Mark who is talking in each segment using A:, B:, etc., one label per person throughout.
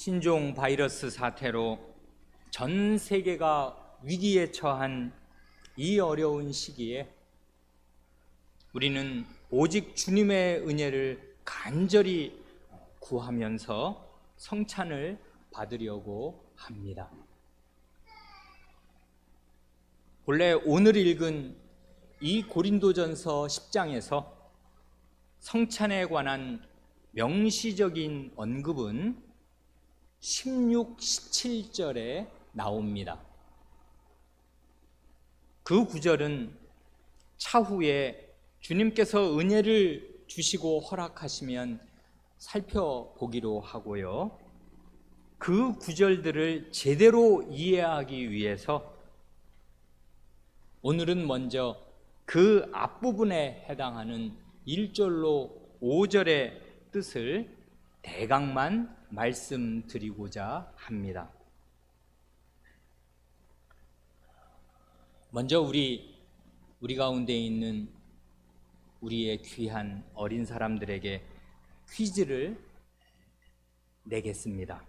A: 신종 바이러스 사태로 전 세계가 위기에 처한 이 어려운 시기에 우리는 오직 주님의 은혜를 간절히 구하면서 성찬을 받으려고 합니다. 본래 오늘 읽은 이 고린도전서 10장에서 성찬에 관한 명시적인 언급은 16, 17절에 나옵니다. 그 구절은 차후에 주님께서 은혜를 주시고 허락하시면 살펴보기로 하고요. 그 구절들을 제대로 이해하기 위해서 오늘은 먼저 그 앞부분에 해당하는 1절로 5절의 뜻을 대강만 말씀드리고자 합니다. 먼저 우리 가운데 있는 우리의 귀한 어린 사람들에게 퀴즈를 내겠습니다.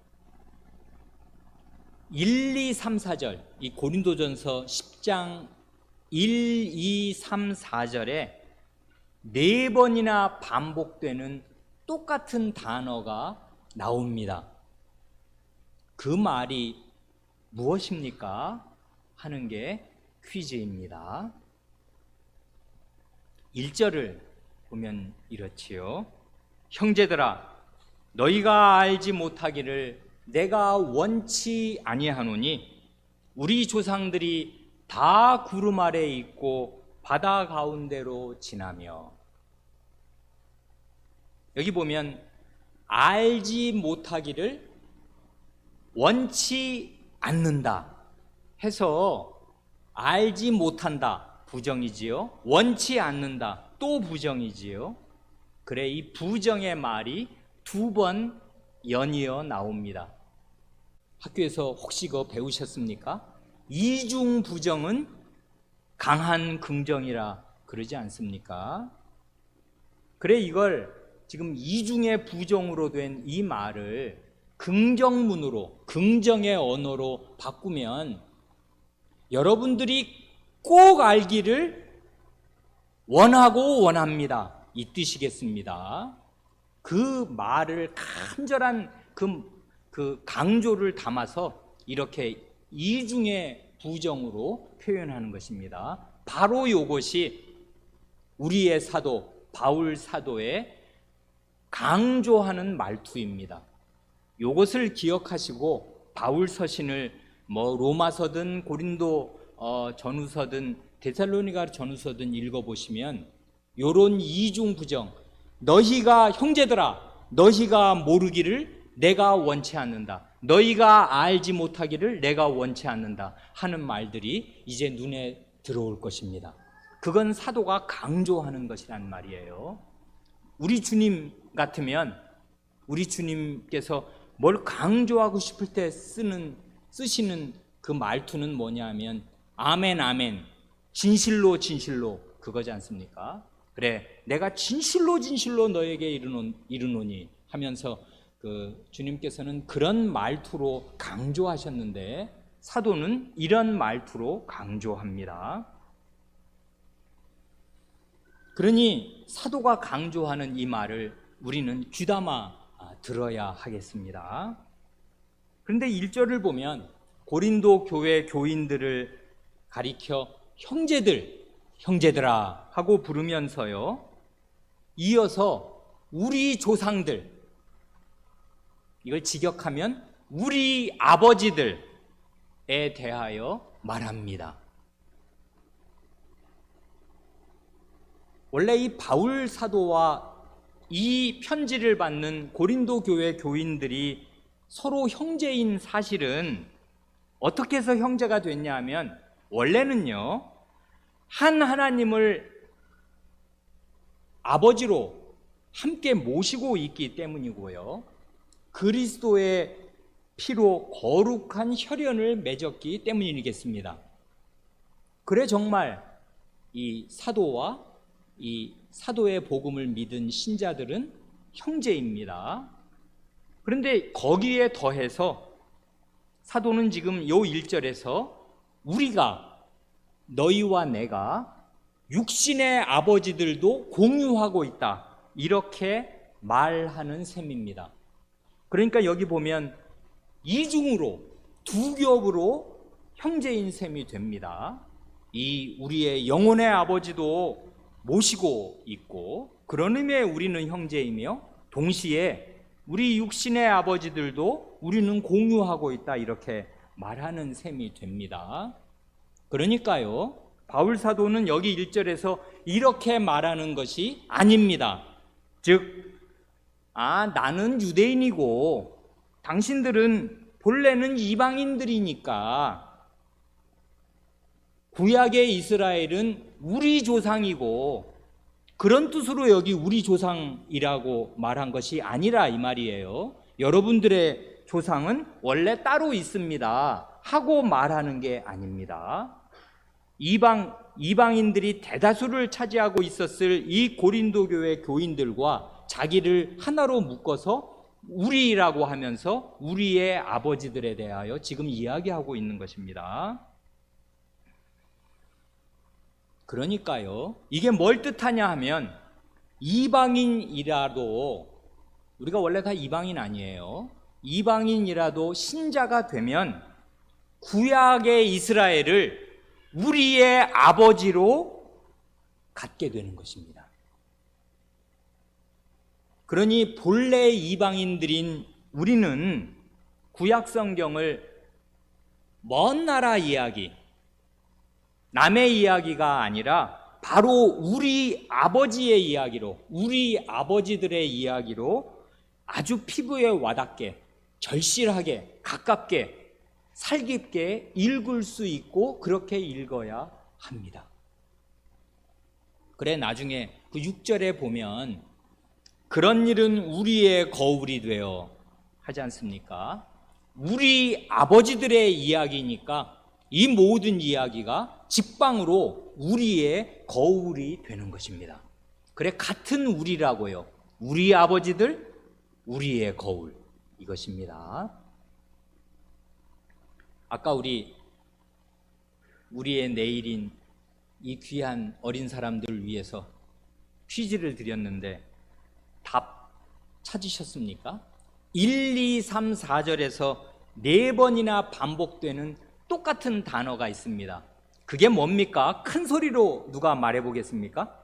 A: 1, 2, 3, 4절, 이 고린도전서 10장 1, 2, 3, 4절에 4번이나 반복되는 똑같은 단어가 나옵니다. 그 말이 무엇입니까? 하는 게 퀴즈입니다. 1절을 보면 이렇지요. 형제들아, 너희가 알지 못하기를 내가 원치 아니하노니 우리 조상들이 다 구름 아래 있고 바다 가운데로 지나며. 여기 보면 알지 못하기를 원치 않는다 해서 알지 못한다 부정이지요. 원치 않는다 또 부정이지요. 그래, 이 부정의 말이 2번 연이어 나옵니다. 학교에서 혹시 그거 배우셨습니까? 이중 부정은 강한 긍정이라 그러지 않습니까? 그래, 이걸 지금 이중의 부정으로 된 이 말을 긍정문으로, 긍정의 언어로 바꾸면 여러분들이 꼭 알기를 원하고 원합니다, 이 뜻이겠습니다. 그 말을 간절한 그 강조를 담아서 이렇게 이중의 부정으로 표현하는 것입니다. 바로 이것이 우리의 사도 바울 사도의 강조하는 말투입니다. 이것을 기억하시고 바울 서신을 로마서든 고린도 전후서든 데살로니가 전후서든 읽어보시면 이런 이중 부정, 너희가 형제들아, 너희가 모르기를 내가 원치 않는다, 너희가 알지 못하기를 내가 원치 않는다 하는 말들이 이제 눈에 들어올 것입니다. 그건 사도가 강조하는 것이란 말이에요. 우리 주님 같으면 우리 주님께서 뭘 강조하고 싶을 때 쓰시는 그 말투는 뭐냐면 아멘 아멘, 진실로 진실로, 그거지 않습니까? 그래, 내가 진실로 진실로 너에게 이르노니 하면서 그 주님께서는 그런 말투로 강조하셨는데 사도는 이런 말투로 강조합니다. 그러니 사도가 강조하는 이 말을 우리는 귀담아 들어야 하겠습니다. 그런데 1절을 보면 고린도 교회 교인들을 가리켜 형제들아 하고 부르면서요, 이어서 우리 조상들, 이걸 직역하면 우리 아버지들에 대하여 말합니다. 원래 이 바울 사도와 이 편지를 받는 고린도 교회 교인들이 서로 형제인 사실은 어떻게 해서 형제가 됐냐 하면 원래는요, 한 하나님을 아버지로 함께 모시고 있기 때문이고요, 그리스도의 피로 거룩한 혈연을 맺었기 때문이겠습니다. 그래, 정말 이 사도와 이 사도의 복음을 믿은 신자들은 형제입니다. 그런데 거기에 더해서 사도는 지금 요 1절에서 우리가, 너희와 내가 육신의 아버지들도 공유하고 있다, 이렇게 말하는 셈입니다. 그러니까 여기 보면 이중으로, 두 겹으로 형제인 셈이 됩니다. 이 우리의 영혼의 아버지도 모시고 있고, 그런 의미에 우리는 형제이며, 동시에 우리 육신의 아버지들도 우리는 공유하고 있다, 이렇게 말하는 셈이 됩니다. 그러니까요, 바울 사도는 여기 1절에서 이렇게 말하는 것이 아닙니다. 즉, 나는 유대인이고 당신들은 본래는 이방인들이니까 구약의 이스라엘은 우리 조상이고, 그런 뜻으로 여기 우리 조상이라고 말한 것이 아니라 이 말이에요. 여러분들의 조상은 원래 따로 있습니다 하고 말하는 게 아닙니다. 이방인들이 대다수를 차지하고 있었을 이 고린도 교회 교인들과 자기를 하나로 묶어서 우리라고 하면서 우리의 아버지들에 대하여 지금 이야기하고 있는 것입니다. 그러니까요, 이게 뭘 뜻하냐 하면, 이방인이라도, 우리가 원래 다 이방인 아니에요. 이방인이라도 신자가 되면 구약의 이스라엘을 우리의 아버지로 갖게 되는 것입니다. 그러니 본래 이방인들인 우리는 구약 성경을 먼 나라 이야기, 남의 이야기가 아니라 바로 우리 아버지의 이야기로, 우리 아버지들의 이야기로 아주 피부에 와닿게, 절실하게, 가깝게, 살깊게 읽을 수 있고, 그렇게 읽어야 합니다. 그래, 나중에 그 6절에 보면 그런 일은 우리의 거울이 되어 하지 않습니까? 우리 아버지들의 이야기니까 이 모든 이야기가 직방으로 우리의 거울이 되는 것입니다. 그래, 같은 우리라고요. 우리 아버지들, 우리의 거울, 이것입니다. 아까 우리의 내일인 이 귀한 어린 사람들을 위해서 퀴즈를 드렸는데 답 찾으셨습니까? 1, 2, 3, 4절에서 4번이나 반복되는 똑같은 단어가 있습니다. 그게 뭡니까? 큰 소리로 누가 말해 보겠습니까?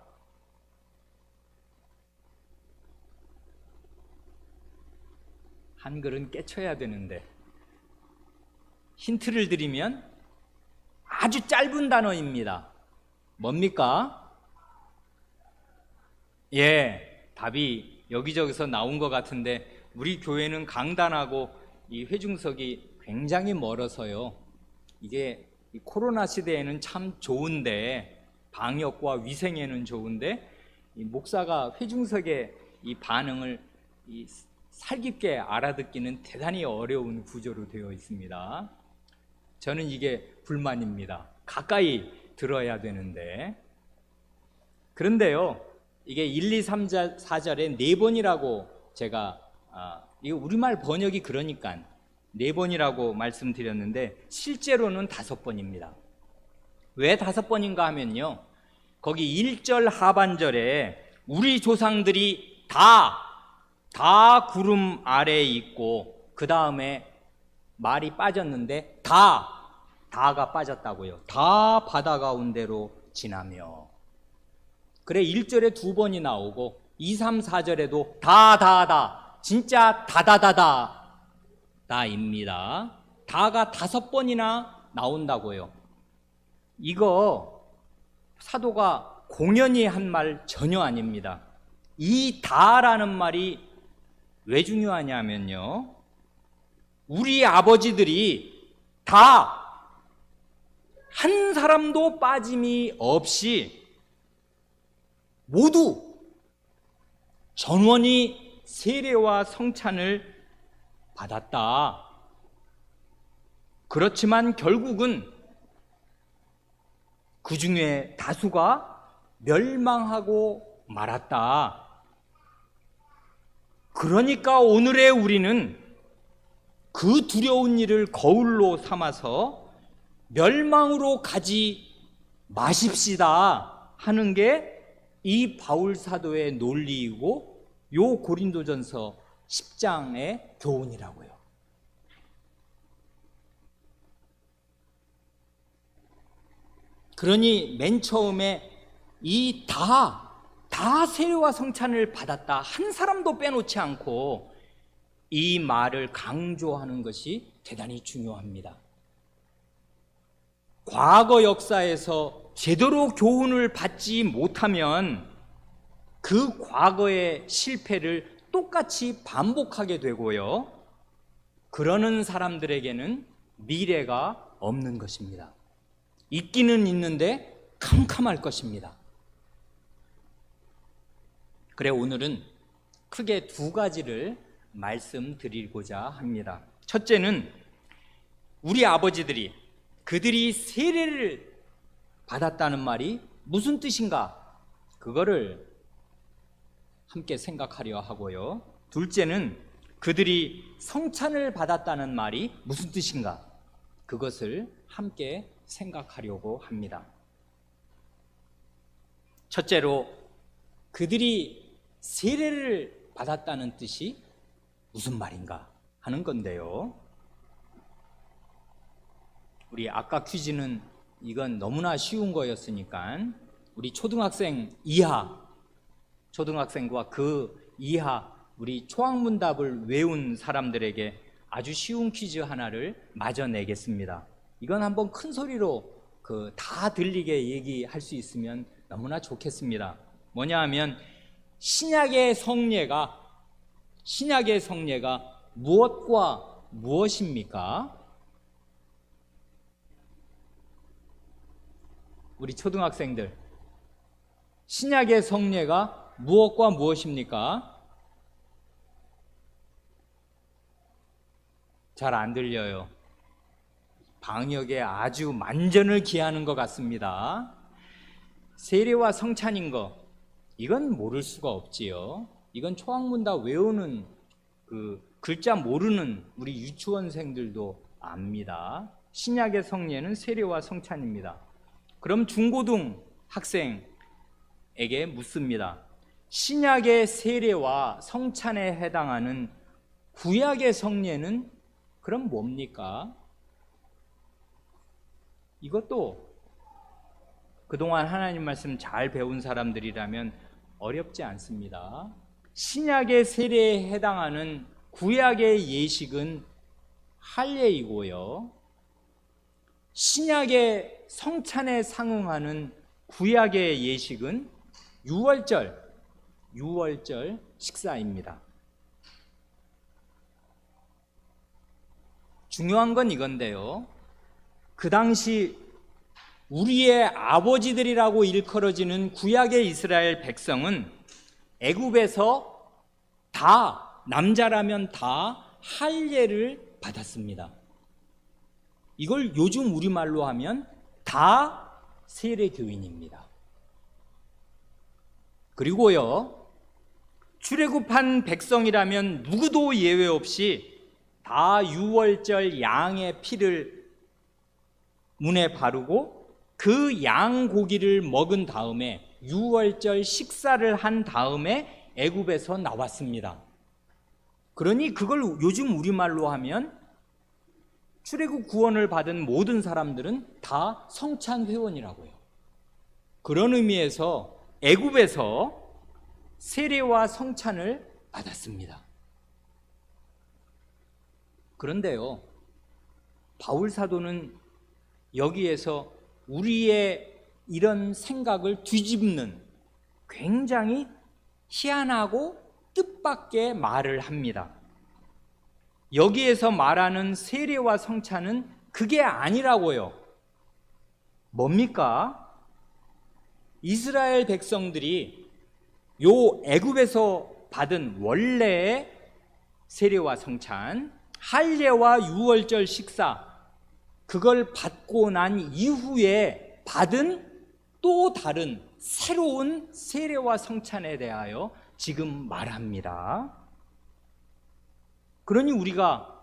A: 한글은 깨쳐야 되는데, 힌트를 드리면 아주 짧은 단어입니다. 뭡니까? 답이 여기저기서 나온 것 같은데, 우리 교회는 강단하고 이 회중석이 굉장히 멀어서요, 이게 코로나 시대에는 참 좋은데, 방역과 위생에는 좋은데, 이 목사가 회중석의 이 반응을 살깊게 알아듣기는 대단히 어려운 구조로 되어 있습니다. 저는 이게 불만입니다. 가까이 들어야 되는데. 그런데요, 이게 1, 2, 3, 4절에 4번이라고 제가 이거 우리말 번역이 그러니까 4번이라고 말씀드렸는데, 실제로는 5번입니다. 왜 5번인가 하면요, 거기 1절 하반절에 우리 조상들이 다 구름 아래에 있고, 그 다음에 말이 빠졌는데 다가 빠졌다고요. 다 바다 가운데로 지나며. 그래, 1절에 2번이 나오고 2, 3, 4절에도 다 진짜 다입니다. 다가 5번이나 나온다고요. 이거 사도가 공연히 한 말 전혀 아닙니다. 이 다라는 말이 왜 중요하냐면요, 우리 아버지들이 다 한 사람도 빠짐이 없이 모두 전원이 세례와 성찬을 받았다. 그렇지만 결국은 그 중에 다수가 멸망하고 말았다. 그러니까 오늘의 우리는 그 두려운 일을 거울로 삼아서 멸망으로 가지 마십시다 하는 게 이 바울 사도의 논리이고 요 고린도전서 10장의 교훈이라고요. 그러니 맨 처음에 이 다 세례와 성찬을 받았다 한 사람도 빼놓지 않고 이 말을 강조하는 것이 대단히 중요합니다. 과거 역사에서 제대로 교훈을 받지 못하면 그 과거의 실패를 똑같이 반복하게 되고요. 그러는 사람들에게는 미래가 없는 것입니다. 있기는 있는데 캄캄할 것입니다. 그래 오늘은 크게 두 가지를 말씀드리고자 합니다. 첫째는 우리 아버지들이 그들이 세례를 받았다는 말이 무슨 뜻인가? 그거를 함께 생각하려 하고요. 둘째는 그들이 성찬을 받았다는 말이 무슨 뜻인가? 그것을 함께 생각하려고 합니다. 첫째로 그들이 세례를 받았다는 뜻이 무슨 말인가 하는 건데요. 우리 아까 퀴즈는 이건 너무나 쉬운 거였으니까 우리 초등학생 이하, 초등학생과 그 이하 우리 초학문답을 외운 사람들에게 아주 쉬운 퀴즈 하나를 마저 내겠습니다. 이건 한번 큰 소리로 다 들리게 얘기할 수 있으면 너무나 좋겠습니다. 뭐냐 하면 신약의 성례가 무엇과 무엇입니까? 우리 초등학생들, 신약의 성례가 무엇과 무엇입니까? 잘 안 들려요. 방역에 아주 만전을 기하는 것 같습니다. 세례와 성찬인 거, 이건 모를 수가 없지요. 이건 초학문답 외우는 글자 모르는 우리 유치원생들도 압니다. 신약의 성례는 세례와 성찬입니다. 그럼 중고등 학생에게 묻습니다. 신약의 세례와 성찬에 해당하는 구약의 성례는 그럼 뭡니까? 이것도 그동안 하나님 말씀 잘 배운 사람들이라면 어렵지 않습니다. 신약의 세례에 해당하는 구약의 예식은 할례이고요. 신약의 성찬에 상응하는 구약의 예식은 유월절 식사입니다. 중요한 건 이건데요. 그 당시 우리의 아버지들이라고 일컬어지는 구약의 이스라엘 백성은 애굽에서 다 남자라면 다 할례를 받았습니다. 이걸 요즘 우리말로 하면 다 세례교인입니다. 그리고요, 출애굽한 백성이라면 누구도 예외 없이 다 유월절 양의 피를 문에 바르고 그 양 고기를 먹은 다음에 유월절 식사를 한 다음에 애굽에서 나왔습니다. 그러니 그걸 요즘 우리말로 하면 출애굽 구원을 받은 모든 사람들은 다 성찬 회원이라고요. 그런 의미에서 애굽에서 세례와 성찬을 받았습니다. 그런데요, 바울 사도는 여기에서 우리의 이런 생각을 뒤집는 굉장히 희한하고 뜻밖의 말을 합니다. 여기에서 말하는 세례와 성찬은 그게 아니라고요. 뭡니까? 이스라엘 백성들이 요 애굽에서 받은 원래의 세례와 성찬, 할례와 유월절 식사, 그걸 받고 난 이후에 받은 또 다른 새로운 세례와 성찬에 대하여 지금 말합니다. 그러니 우리가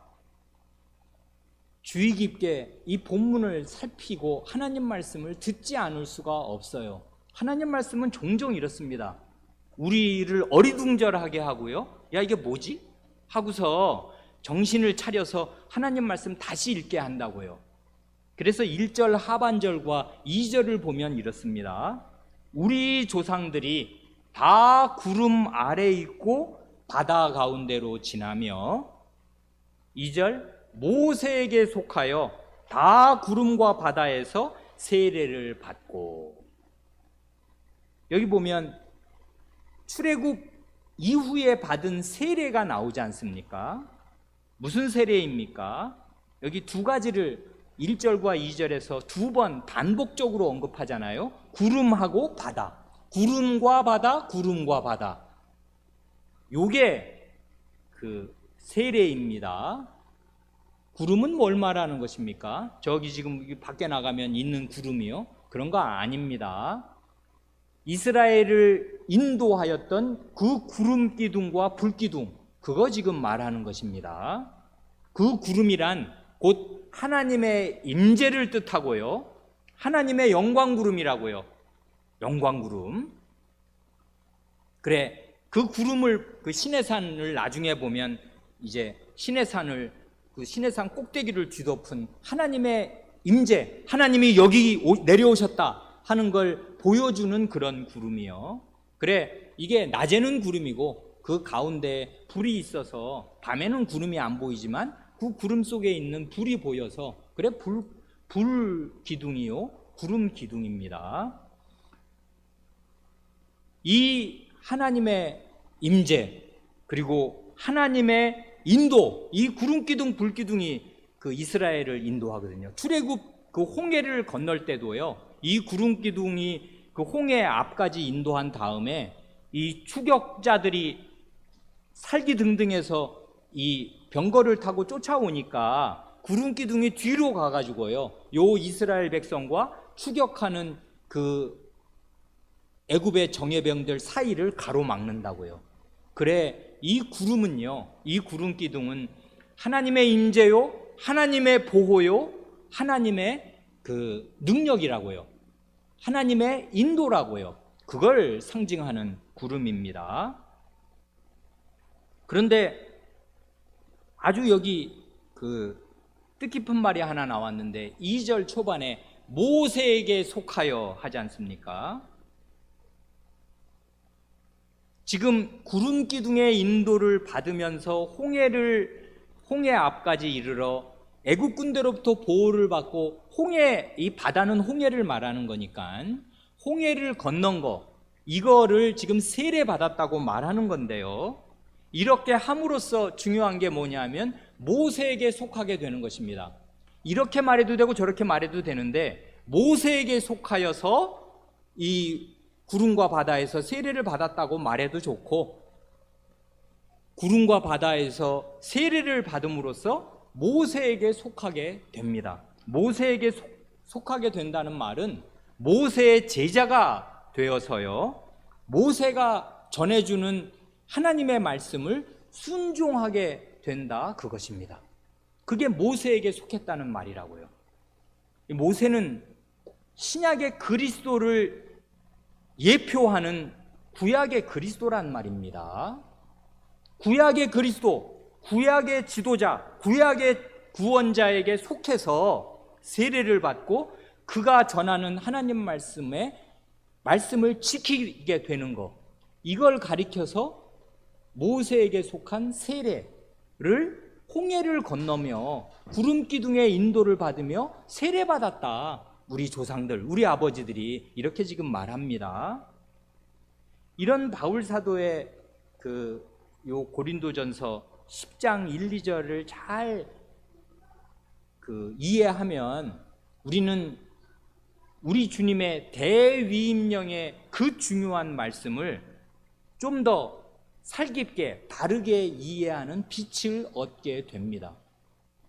A: 주의 깊게 이 본문을 살피고 하나님 말씀을 듣지 않을 수가 없어요. 하나님 말씀은 종종 이렇습니다. 우리를 어리둥절하게 하고요. 야, 이게 뭐지? 하고서 정신을 차려서 하나님 말씀 다시 읽게 한다고요. 그래서 1절 하반절과 2절을 보면 이렇습니다. 우리 조상들이 다 구름 아래 있고 바다 가운데로 지나며, 2절 모세에게 속하여 다 구름과 바다에서 세례를 받고. 여기 보면 출애굽 이후에 받은 세례가 나오지 않습니까? 무슨 세례입니까? 여기 두 가지를 1절과 2절에서 두 번 반복적으로 언급하잖아요. 구름하고 바다, 구름과 바다, 구름과 바다. 요게 그 세례입니다. 구름은 뭘 말하는 것입니까? 저기 지금 밖에 나가면 있는 구름이요? 그런 거 아닙니다. 이스라엘을 인도하였던 그 구름 기둥과 불 기둥, 그거 지금 말하는 것입니다. 그 구름이란 곧 하나님의 임재를 뜻하고요. 하나님의 영광 구름이라고요. 영광 구름. 그래, 그 구름을, 그 시내산을 나중에 보면 이제 시내산을, 그 시내산 꼭대기를 뒤덮은 하나님의 임재, 하나님이 여기 내려오셨다 하는 걸 보여주는 그런 구름이요. 그래, 이게 낮에는 구름이고 그 가운데 불이 있어서 밤에는 구름이 안 보이지만 그 구름 속에 있는 불이 보여서, 그래, 불 기둥이요, 구름 기둥입니다. 이 하나님의 임재 그리고 하나님의 인도, 이 구름 기둥 불 기둥이 그 이스라엘을 인도하거든요. 출애굽 그 홍해를 건널 때도요, 이 구름 기둥이 그 홍해 앞까지 인도한 다음에 이 추격자들이 살기등등해서 이 병거를 타고 쫓아오니까 구름 기둥이 뒤로 가가지고요, 요 이스라엘 백성과 추격하는 그 애굽의 정예병들 사이를 가로막는다고요. 그래, 이 구름은요, 이 구름 기둥은 하나님의 임재요, 하나님의 보호요, 하나님의 그 능력이라고요, 하나님의 인도라고요. 그걸 상징하는 구름입니다. 그런데 아주 여기 그 뜻깊은 말이 하나 나왔는데 2절 초반에 모세에게 속하여 하지 않습니까? 지금 구름 기둥의 인도를 받으면서 홍해 앞까지 이르러 애굽 군대로부터 보호를 받고, 홍해, 이 바다는 홍해를 말하는 거니까 홍해를 건넌 거, 이거를 지금 세례 받았다고 말하는 건데요, 이렇게 함으로써 중요한 게 뭐냐면 모세에게 속하게 되는 것입니다. 이렇게 말해도 되고 저렇게 말해도 되는데, 모세에게 속하여서 이 구름과 바다에서 세례를 받았다고 말해도 좋고, 구름과 바다에서 세례를 받음으로써 모세에게 속하게 됩니다. 모세에게 속하게 된다는 말은 모세의 제자가 되어서요, 모세가 전해주는 하나님의 말씀을 순종하게 된다, 그것입니다. 그게 모세에게 속했다는 말이라고요. 모세는 신약의 그리스도를 예표하는 구약의 그리스도란 말입니다. 구약의 그리스도, 구약의 지도자, 구약의 구원자에게 속해서 세례를 받고 그가 전하는 하나님 말씀을 지키게 되는 것, 이걸 가리켜서 모세에게 속한 세례를 홍해를 건너며 구름 기둥의 인도를 받으며 세례받았다, 우리 조상들, 우리 아버지들이 이렇게 지금 말합니다. 이런 바울 사도의 요 고린도전서 10장 1, 2절을 잘 이해하면 우리는 우리 주님의 대위임령의 그 중요한 말씀을 좀 더 살깊게 바르게 이해하는 빛을 얻게 됩니다.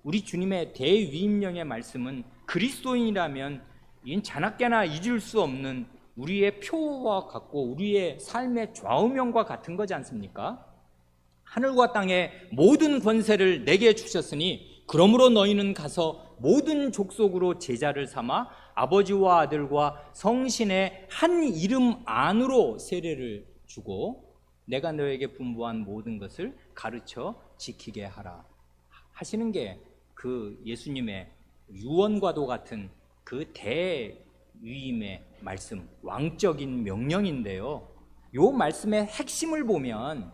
A: 우리 주님의 대위임령의 말씀은 그리스도인이라면 이건 자나깨나 잊을 수 없는 우리의 표와 같고 우리의 삶의 좌우명과 같은 거지 않습니까? 하늘과 땅의 모든 권세를 내게 주셨으니 그러므로 너희는 가서 모든 족속으로 제자를 삼아 아버지와 아들과 성신의 한 이름 안으로 세례를 주고 내가 너에게 분부한 모든 것을 가르쳐 지키게 하라 하시는 게 그 예수님의 유언과도 같은 그 대위임의 말씀, 왕적인 명령인데요. 요 말씀의 핵심을 보면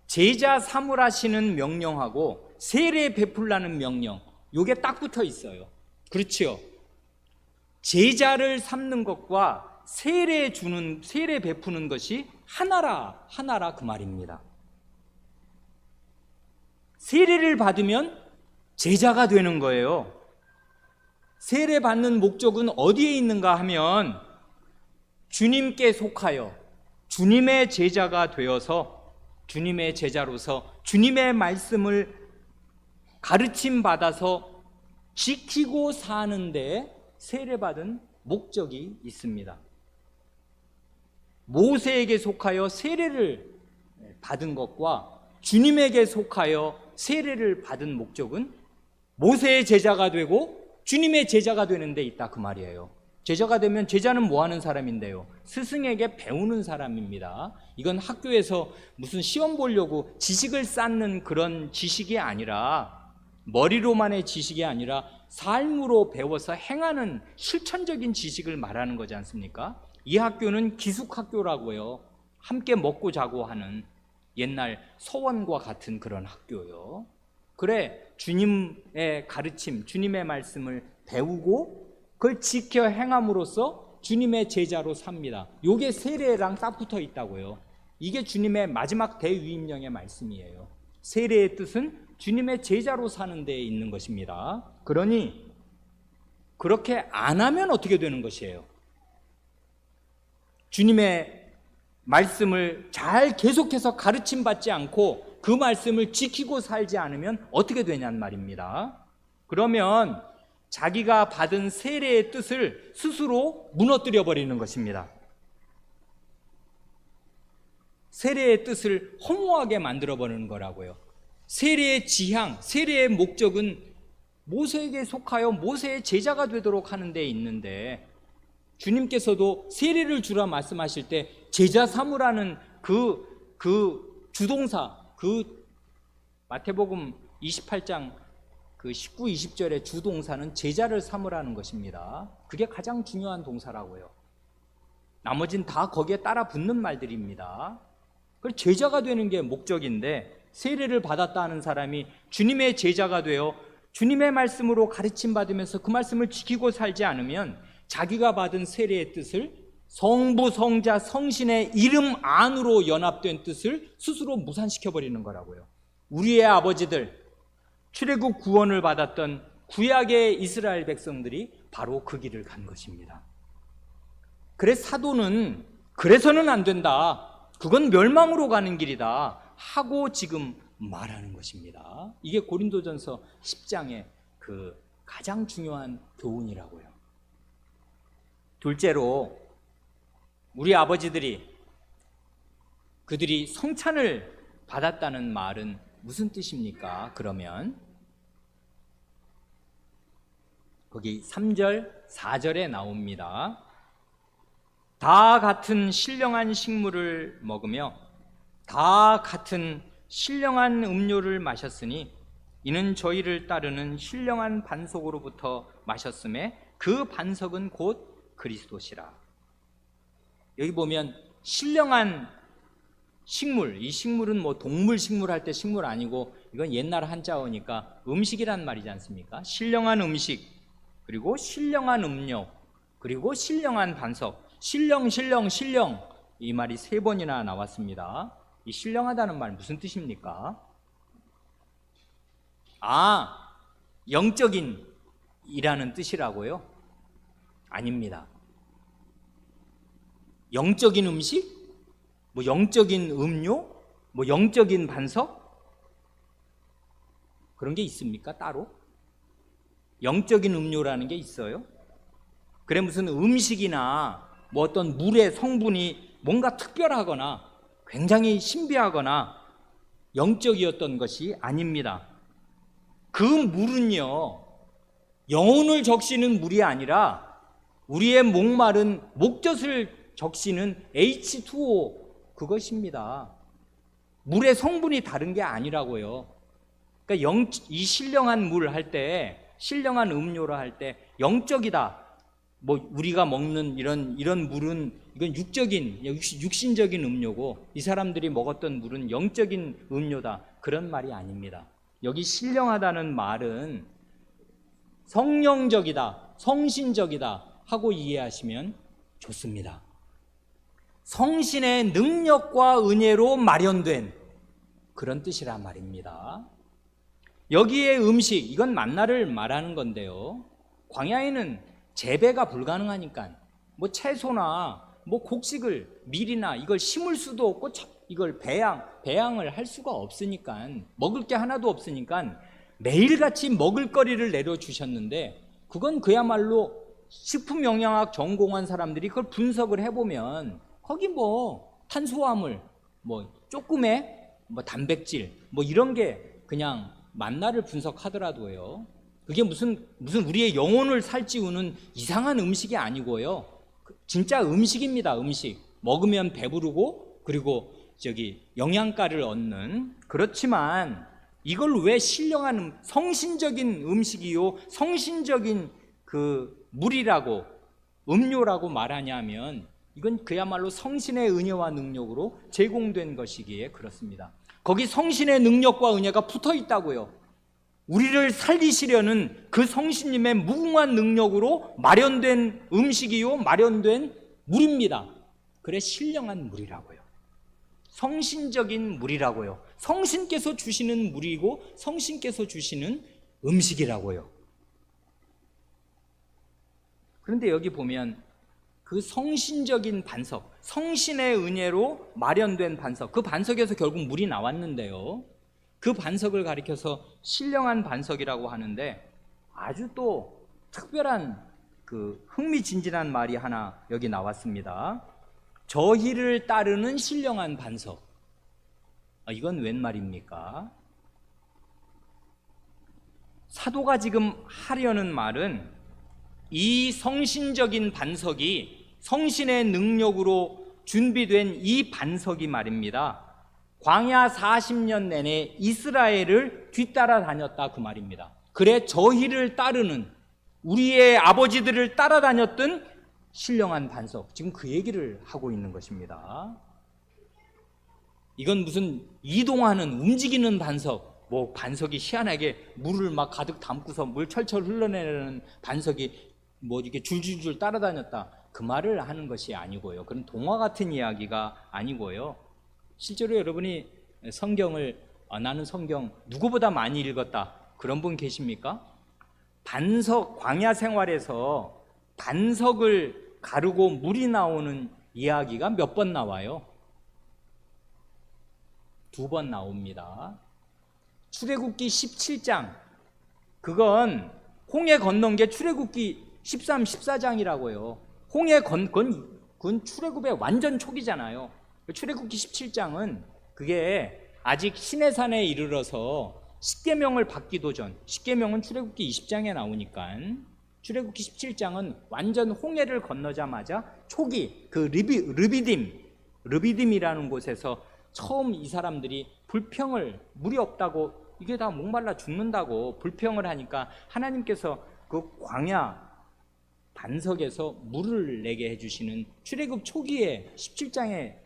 A: 제자 삼으라시는 명령하고 세례 베풀라는 명령, 요게 딱 붙어 있어요. 그렇지요? 제자를 삼는 것과 세례 베푸는 것이 하나라 그 말입니다. 세례를 받으면 제자가 되는 거예요. 세례 받는 목적은 어디에 있는가 하면 주님께 속하여 주님의 제자가 되어서 주님의 제자로서 주님의 말씀을 가르침 받아서 지키고 사는데 세례받은 목적이 있습니다. 모세에게 속하여 세례를 받은 것과 주님에게 속하여 세례를 받은 목적은 모세의 제자가 되고 주님의 제자가 되는 데 있다 그 말이에요. 제자가 되면 제자는 뭐 하는 사람인데요? 스승에게 배우는 사람입니다. 이건 학교에서 무슨 시험 보려고 지식을 쌓는 그런 지식이 아니라 머리로만의 지식이 아니라 삶으로 배워서 행하는 실천적인 지식을 말하는 거지 않습니까? 이 학교는 기숙학교라고요. 함께 먹고 자고 하는 옛날 서원과 같은 그런 학교요. 그래, 주님의 가르침, 주님의 말씀을 배우고 그걸 지켜 행함으로써 주님의 제자로 삽니다. 요게 세례랑 딱 붙어 있다고요. 이게 주님의 마지막 대위임령의 말씀이에요. 세례의 뜻은 주님의 제자로 사는 데에 있는 것입니다. 그러니 그렇게 안 하면 어떻게 되는 것이에요? 주님의 말씀을 잘 계속해서 가르침받지 않고 그 말씀을 지키고 살지 않으면 어떻게 되냐는 말입니다. 그러면 자기가 받은 세례의 뜻을 스스로 무너뜨려 버리는 것입니다. 세례의 뜻을 허무하게 만들어 버리는 거라고요. 세례의 지향, 세례의 목적은 모세에게 속하여 모세의 제자가 되도록 하는 데 있는데 주님께서도 세례를 주라 말씀하실 때 제자 삼으라는 그 주동사, 그 마태복음 28장 그 19, 20절의 주동사는 제자를 삼으라는 것입니다. 그게 가장 중요한 동사라고요. 나머진 다 거기에 따라 붙는 말들입니다. 그래서 제자가 되는 게 목적인데 세례를 받았다 하는 사람이 주님의 제자가 되어 주님의 말씀으로 가르침 받으면서 그 말씀을 지키고 살지 않으면 자기가 받은 세례의 뜻을 성부, 성자, 성신의 이름 안으로 연합된 뜻을 스스로 무산시켜버리는 거라고요. 우리의 아버지들, 출애굽 구원을 받았던 구약의 이스라엘 백성들이 바로 그 길을 간 것입니다. 그래서 사도는 그래서는 안 된다, 그건 멸망으로 가는 길이다 하고 지금 말하는 것입니다. 이게 고린도전서 10장의 그 가장 중요한 교훈이라고요. 둘째로 우리 아버지들이 그들이 성찬을 받았다는 말은 무슨 뜻입니까? 그러면 거기 3절, 4절에 나옵니다. 다 같은 신령한 식물을 먹으며 다 같은 신령한 음료를 마셨으니 이는 저희를 따르는 신령한 반석으로부터 마셨음에 그 반석은 곧 그리스도시라. 여기 보면 신령한 식물, 이 식물은 뭐 동물 식물 할 때 식물 아니고 이건 옛날 한자어니까 음식이란 말이지 않습니까? 신령한 음식, 그리고 신령한 음료, 그리고 신령한 반석. 신령 이 말이 3번이나 나왔습니다. 이 신령하다는 말 무슨 뜻입니까? 영적인 이라는 뜻이라고요? 아닙니다. 영적인 음식? 뭐 영적인 음료? 뭐 영적인 반석? 그런 게 있습니까? 따로? 영적인 음료라는 게 있어요? 그래 무슨 음식이나 뭐 어떤 물의 성분이 뭔가 특별하거나 굉장히 신비하거나 영적이었던 것이 아닙니다. 그 물은요, 영혼을 적시는 물이 아니라 우리의 목마른 목젖을 적시는 H2O 그것입니다. 물의 성분이 다른 게 아니라고요. 그러니까 이 신령한 물 할 때, 신령한 음료를 할 때 영적이다. 뭐 우리가 먹는 이런 물은 이건 육신적인 음료고, 이 사람들이 먹었던 물은 영적인 음료다. 그런 말이 아닙니다. 여기 신령하다는 말은 성령적이다, 성신적이다 하고 이해하시면 좋습니다. 성신의 능력과 은혜로 마련된 그런 뜻이란 말입니다. 여기에 음식, 이건 만나를 말하는 건데요, 광야에는 재배가 불가능하니까 뭐 채소나 뭐 곡식을 밀이나 이걸 심을 수도 없고 이걸 배양을 할 수가 없으니까, 먹을 게 하나도 없으니까 매일같이 먹을거리를 내려주셨는데, 그건 그야말로 식품영양학 전공한 사람들이 그걸 분석을 해보면 거기 뭐 탄수화물, 뭐 조금의 뭐 단백질, 뭐 이런 게 그냥 만나를 분석하더라도요, 그게 무슨 우리의 영혼을 살찌우는 이상한 음식이 아니고요, 진짜 음식입니다. 음식 먹으면 배부르고 그리고 영양가를 얻는. 그렇지만 이걸 왜 신령한 성신적인 음식이요, 성신적인 그 물이라고, 음료라고 말하냐면, 이건 그야말로 성신의 은혜와 능력으로 제공된 것이기에 그렇습니다. 거기 성신의 능력과 은혜가 붙어 있다고요. 우리를 살리시려는 그 성신님의 무궁한 능력으로 마련된 음식이요, 마련된 물입니다. 그래 신령한 물이라고요. 성신적인 물이라고요. 성신께서 주시는 물이고 성신께서 주시는 음식이라고요. 그런데 여기 보면 그 성신적인 반석, 성신의 은혜로 마련된 반석, 그 반석에서 결국 물이 나왔는데요, 그 반석을 가리켜서 신령한 반석이라고 하는데, 아주 또 특별한 그 흥미진진한 말이 하나 여기 나왔습니다. 저희를 따르는 신령한 반석. 이건 웬 말입니까? 사도가 지금 하려는 말은 이 성신적인 반석이, 성신의 능력으로 준비된 이 반석이 말입니다, 광야 40년 내내 이스라엘을 뒤따라 다녔다 그 말입니다. 그래 저희를 따르는, 우리의 아버지들을 따라다녔던 신령한 반석, 지금 그 얘기를 하고 있는 것입니다. 이건 무슨 이동하는, 움직이는 반석, 뭐 반석이 희한하게 물을 막 가득 담고서 물 철철 흘러내리는 반석이 뭐 이렇게 줄줄줄 따라다녔다, 그 말을 하는 것이 아니고요, 그런 동화 같은 이야기가 아니고요, 실제로 여러분이 성경을 나는 성경 누구보다 많이 읽었다 그런 분 계십니까? 반석, 광야 생활에서 반석을 가르고 물이 나오는 이야기가 몇 번 나와요? 2번 나옵니다. 출애굽기 17장, 그건 홍해 건넌 게 출애굽기 13, 14장이라고요. 홍해 그건 출애굽의 완전 초기잖아요. 출애굽기 17장은 그게 아직 시내산에 이르러서 십계명을 받기도 전, 십계명은 출애굽기 20장에 나오니까 출애굽기 17장은 완전 홍해를 건너자마자 초기 그 르비딤이라는 곳에서 처음 이 사람들이 불평을, 물이 없다고, 이게 다 목말라 죽는다고 불평을 하니까 하나님께서 그 광야 반석에서 물을 내게 해주시는 출애굽 초기에 17장에,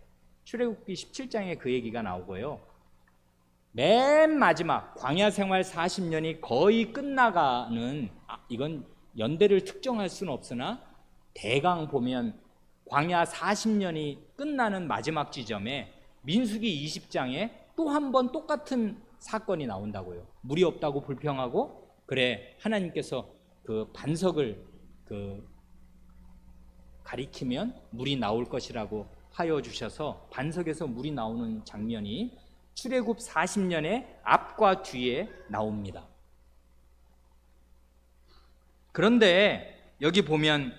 A: 출애굽기 17장에 그 얘기가 나오고요, 맨 마지막 광야 생활 40년이 거의 끝나가는, 이건 연대를 특정할 수는 없으나 대강 보면 광야 40년이 끝나는 마지막 지점에 민수기 20장에 또 한 번 똑같은 사건이 나온다고요. 물이 없다고 불평하고, 그래 하나님께서 그 반석을 가리키면 물이 나올 것이라고 하여 주셔서 반석에서 물이 나오는 장면이 출애굽 40년의 앞과 뒤에 나옵니다. 그런데 여기 보면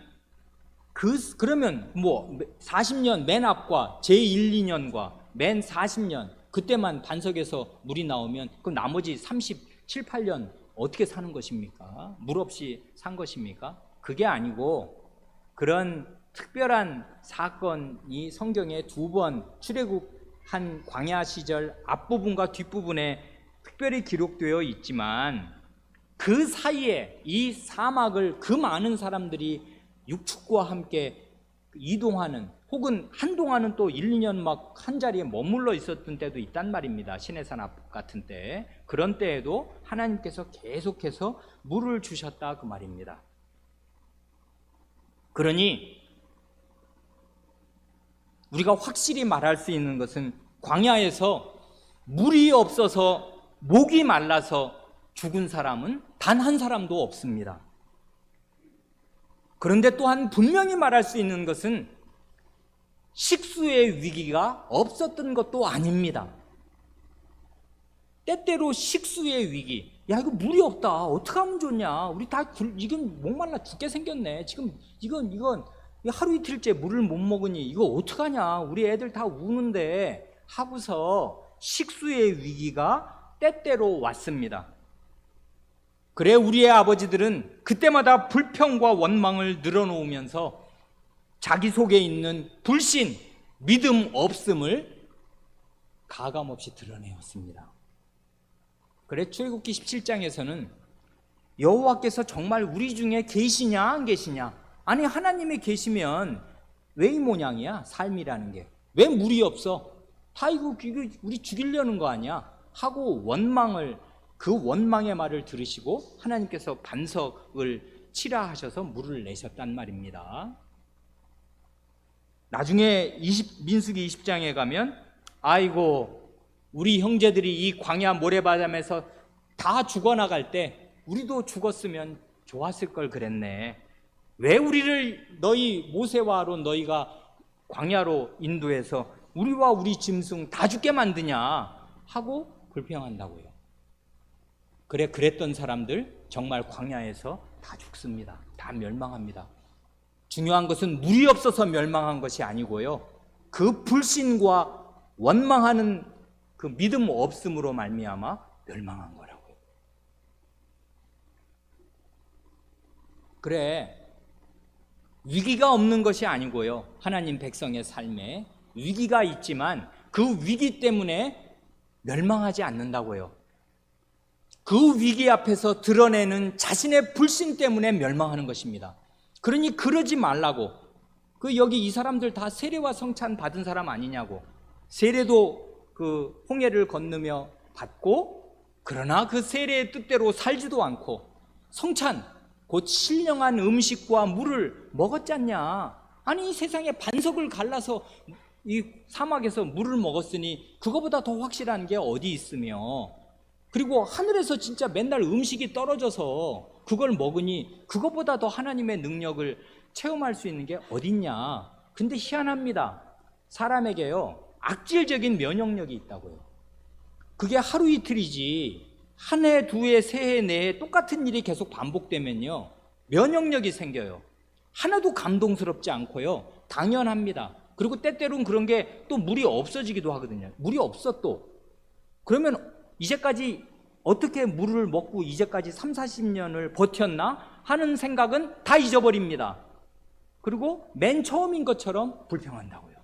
A: 그러면 뭐 40년 맨 앞과 제1, 2년과 맨 40년, 그때만 반석에서 물이 나오면 그럼 나머지 37, 8년 어떻게 사는 것입니까? 물 없이 산 것입니까? 그게 아니고 그런 특별한 사건이 성경에 2번 출애굽한 광야 시절 앞부분과 뒷부분에 특별히 기록되어 있지만 그 사이에 이 사막을 그 많은 사람들이 육축과 함께 이동하는 혹은 한동안은 또 1, 2년 막 한 자리에 머물러 있었던 때도 있단 말입니다. 시내산 앞 같은 때. 그런 때에도 하나님께서 계속해서 물을 주셨다 그 말입니다. 그러니 우리가 확실히 말할 수 있는 것은 광야에서 물이 없어서 목이 말라서 죽은 사람은 단 한 사람도 없습니다. 그런데 또한 분명히 말할 수 있는 것은 식수의 위기가 없었던 것도 아닙니다. 때때로 식수의 위기, 야 이거 물이 없다, 어떻게 하면 좋냐, 우리 다 이건 목말라 죽게 생겼네, 지금 이건 하루 이틀째 물을 못 먹으니 이거 어떡하냐, 우리 애들 다 우는데 하고서 식수의 위기가 때때로 왔습니다. 그래 우리의 아버지들은 그때마다 불평과 원망을 늘어놓으면서 자기 속에 있는 불신, 믿음 없음을 가감없이 드러내었습니다. 그래 출애굽기 17장에서는 여호와께서 정말 우리 중에 계시냐 안 계시냐, 아니 하나님이 계시면 왜 이 모양이야, 삶이라는 게 왜 물이 없어, 다 이거 우리 죽이려는 거 아니야 하고 그 원망의 말을 들으시고 하나님께서 반석을 치라 하셔서 물을 내셨단 말입니다. 나중에 민수기 20장에 가면 아이고 우리 형제들이 이 광야 모래바람에서 다 죽어나갈 때 우리도 죽었으면 좋았을 걸 그랬네, 왜 우리를 너희 모세와 아론 너희가 광야로 인도해서 우리와 우리 짐승 다 죽게 만드냐 하고 불평한다고요. 그래 그랬던 사람들 정말 광야에서 다 죽습니다. 다 멸망합니다. 중요한 것은 물이 없어서 멸망한 것이 아니고요, 그 불신과 원망하는 그 믿음 없음으로 말미암아 멸망한 거라고요. 그래 위기가 없는 것이 아니고요, 하나님 백성의 삶에 위기가 있지만 그 위기 때문에 멸망하지 않는다고요. 그 위기 앞에서 드러내는 자신의 불신 때문에 멸망하는 것입니다. 그러니 그러지 말라고. 여기 이 사람들 다 세례와 성찬 받은 사람 아니냐고. 세례도 그 홍해를 건너며 받고, 그러나 그 세례의 뜻대로 살지도 않고 성찬 곧 신령한 음식과 물을 먹었잖냐. 아니 이 세상에 반석을 갈라서 이 사막에서 물을 먹었으니 그거보다 더 확실한 게 어디 있으며, 그리고 하늘에서 진짜 맨날 음식이 떨어져서 그걸 먹으니 그것보다 더 하나님의 능력을 체험할 수 있는 게 어딨냐. 근데 희한합니다. 사람에게요 악질적인 면역력이 있다고요. 그게 하루 이틀이지 한 해, 두 해, 세 해, 네 해 똑같은 일이 계속 반복되면요 면역력이 생겨요. 하나도 감동스럽지 않고요 당연합니다. 그리고 때때로는 그런 게 또 물이 없어지기도 하거든요. 물이 없어 또 그러면 이제까지 어떻게 물을 먹고 이제까지 3, 40년을 버텼나 하는 생각은 다 잊어버립니다. 그리고 맨 처음인 것처럼 불평한다고요.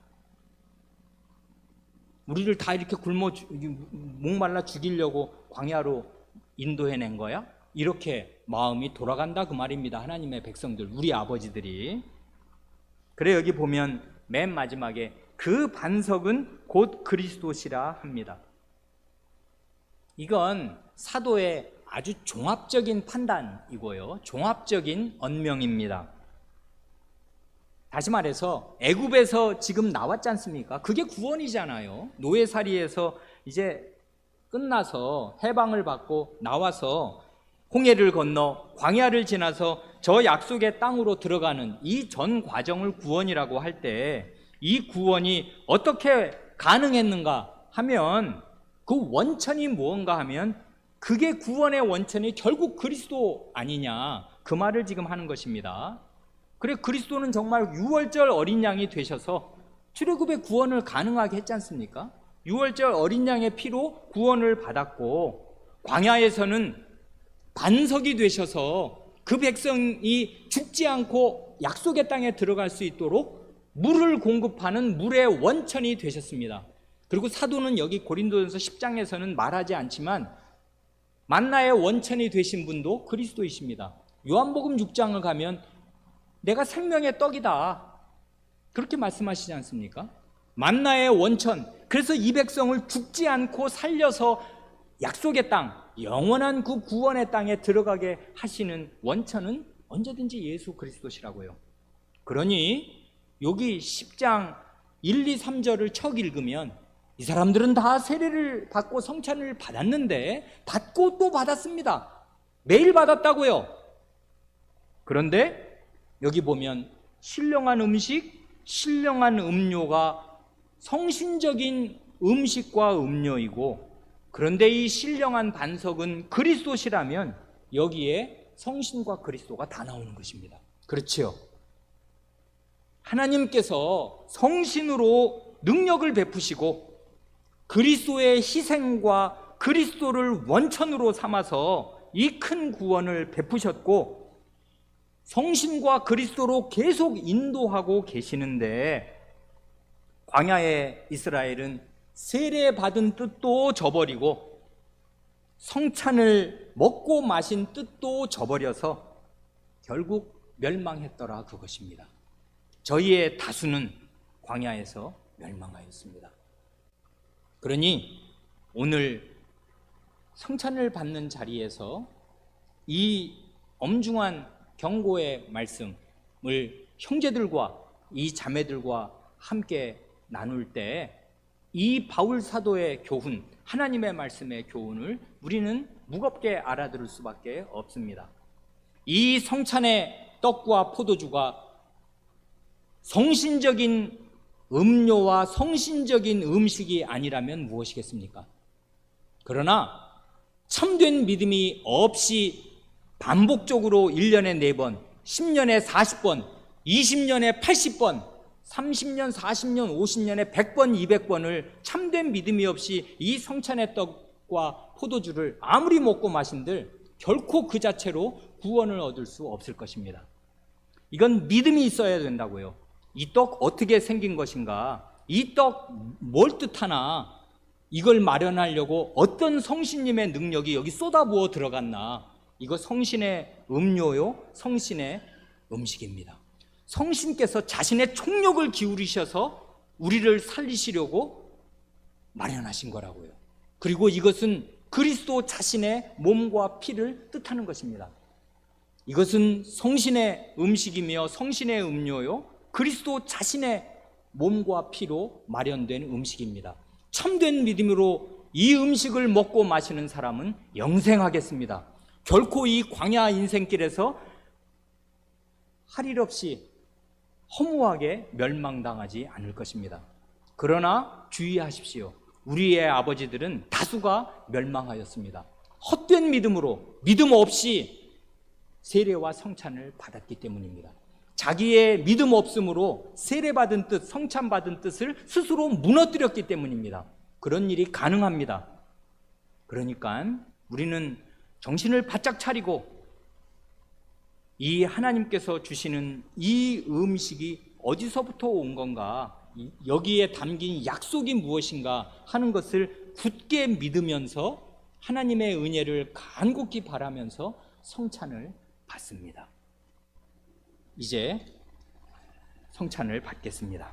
A: 우리를 다 이렇게 목말라 죽이려고 광야로 인도해낸 거야? 이렇게 마음이 돌아간다 그 말입니다. 하나님의 백성들, 우리 아버지들이. 그래 여기 보면 맨 마지막에 그 반석은 곧 그리스도시라 합니다. 이건 사도의 아주 종합적인 판단이고요 종합적인 언명입니다. 다시 말해서 애굽에서 지금 나왔지 않습니까? 그게 구원이잖아요. 노예살이에서 이제 끝나서 해방을 받고 나와서 홍해를 건너 광야를 지나서 저 약속의 땅으로 들어가는 이 전 과정을 구원이라고 할 때 이 구원이 어떻게 가능했는가 하면 그 원천이 무언가 하면 그게 구원의 원천이 결국 그리스도 아니냐 그 말을 지금 하는 것입니다. 그래 그리스도는 정말 유월절 어린 양이 되셔서 출애굽의 구원을 가능하게 했지 않습니까? 유월절 어린 양의 피로 구원을 받았고, 광야에서는 반석이 되셔서 그 백성이 죽지 않고 약속의 땅에 들어갈 수 있도록 물을 공급하는 물의 원천이 되셨습니다. 그리고 사도는 여기 고린도전서 10장에서는 말하지 않지만 만나의 원천이 되신 분도 그리스도이십니다. 요한복음 6장을 가면 내가 생명의 떡이다, 그렇게 말씀하시지 않습니까? 만나의 원천, 그래서 이 백성을 죽지 않고 살려서 약속의 땅, 영원한 그 구원의 땅에 들어가게 하시는 원천은 언제든지 예수 그리스도시라고요. 그러니 여기 10장 1, 2, 3절을 척 읽으면 이 사람들은 다 세례를 받고 성찬을 받았는데, 받고 또 받았습니다. 매일 받았다고요. 그런데 여기 보면 신령한 음식, 신령한 음료가 성신적인 음식과 음료이고, 그런데 이 신령한 반석은 그리스도시라면 여기에 성신과 그리스도가 다 나오는 것입니다. 그렇지요? 하나님께서 성신으로 능력을 베푸시고 그리스도의 희생과 그리스도를 원천으로 삼아서 이 큰 구원을 베푸셨고, 성신과 그리스도로 계속 인도하고 계시는데, 광야의 이스라엘은 세례받은 뜻도 저버리고 성찬을 먹고 마신 뜻도 저버려서 결국 멸망했더라, 그것입니다. 저희의 다수는 광야에서 멸망하였습니다. 그러니 오늘 성찬을 받는 자리에서 이 엄중한 경고의 말씀을 형제들과 이 자매들과 함께 나눌 때 이 바울 사도의 교훈, 하나님의 말씀의 교훈을 우리는 무겁게 알아들을 수밖에 없습니다. 이 성찬의 떡과 포도주가 성신적인 음료와 성신적인 음식이 아니라면 무엇이겠습니까? 그러나 참된 믿음이 없이 반복적으로 1년에 4번, 10년에 40번, 20년에 80번, 30년, 40년, 50년에 100번, 200번을 참된 믿음이 없이 이 성찬의 떡과 포도주를 아무리 먹고 마신들 결코 그 자체로 구원을 얻을 수 없을 것입니다. 이건 믿음이 있어야 된다고요. 이 떡 어떻게 생긴 것인가? 이 떡 뭘 뜻하나? 이걸 마련하려고 어떤 성신님의 능력이 여기 쏟아부어 들어갔나? 이거 성신의 음료요, 성신의 음식입니다. 성신께서 자신의 총력을 기울이셔서 우리를 살리시려고 마련하신 거라고요. 그리고 이것은 그리스도 자신의 몸과 피를 뜻하는 것입니다. 이것은 성신의 음식이며 성신의 음료요, 그리스도 자신의 몸과 피로 마련된 음식입니다. 참된 믿음으로 이 음식을 먹고 마시는 사람은 영생하겠습니다. 결코 이 광야 인생길에서 할 일 없이 허무하게 멸망당하지 않을 것입니다. 그러나 주의하십시오. 우리의 아버지들은 다수가 멸망하였습니다. 헛된 믿음으로, 믿음 없이 세례와 성찬을 받았기 때문입니다. 자기의 믿음 없음으로 세례받은 뜻, 성찬받은 뜻을 스스로 무너뜨렸기 때문입니다. 그런 일이 가능합니다. 그러니까 우리는 정신을 바짝 차리고 이 하나님께서 주시는 이 음식이 어디서부터 온 건가, 여기에 담긴 약속이 무엇인가 하는 것을 굳게 믿으면서 하나님의 은혜를 간곡히 바라면서 성찬을 받습니다. 이제 성찬을 받겠습니다.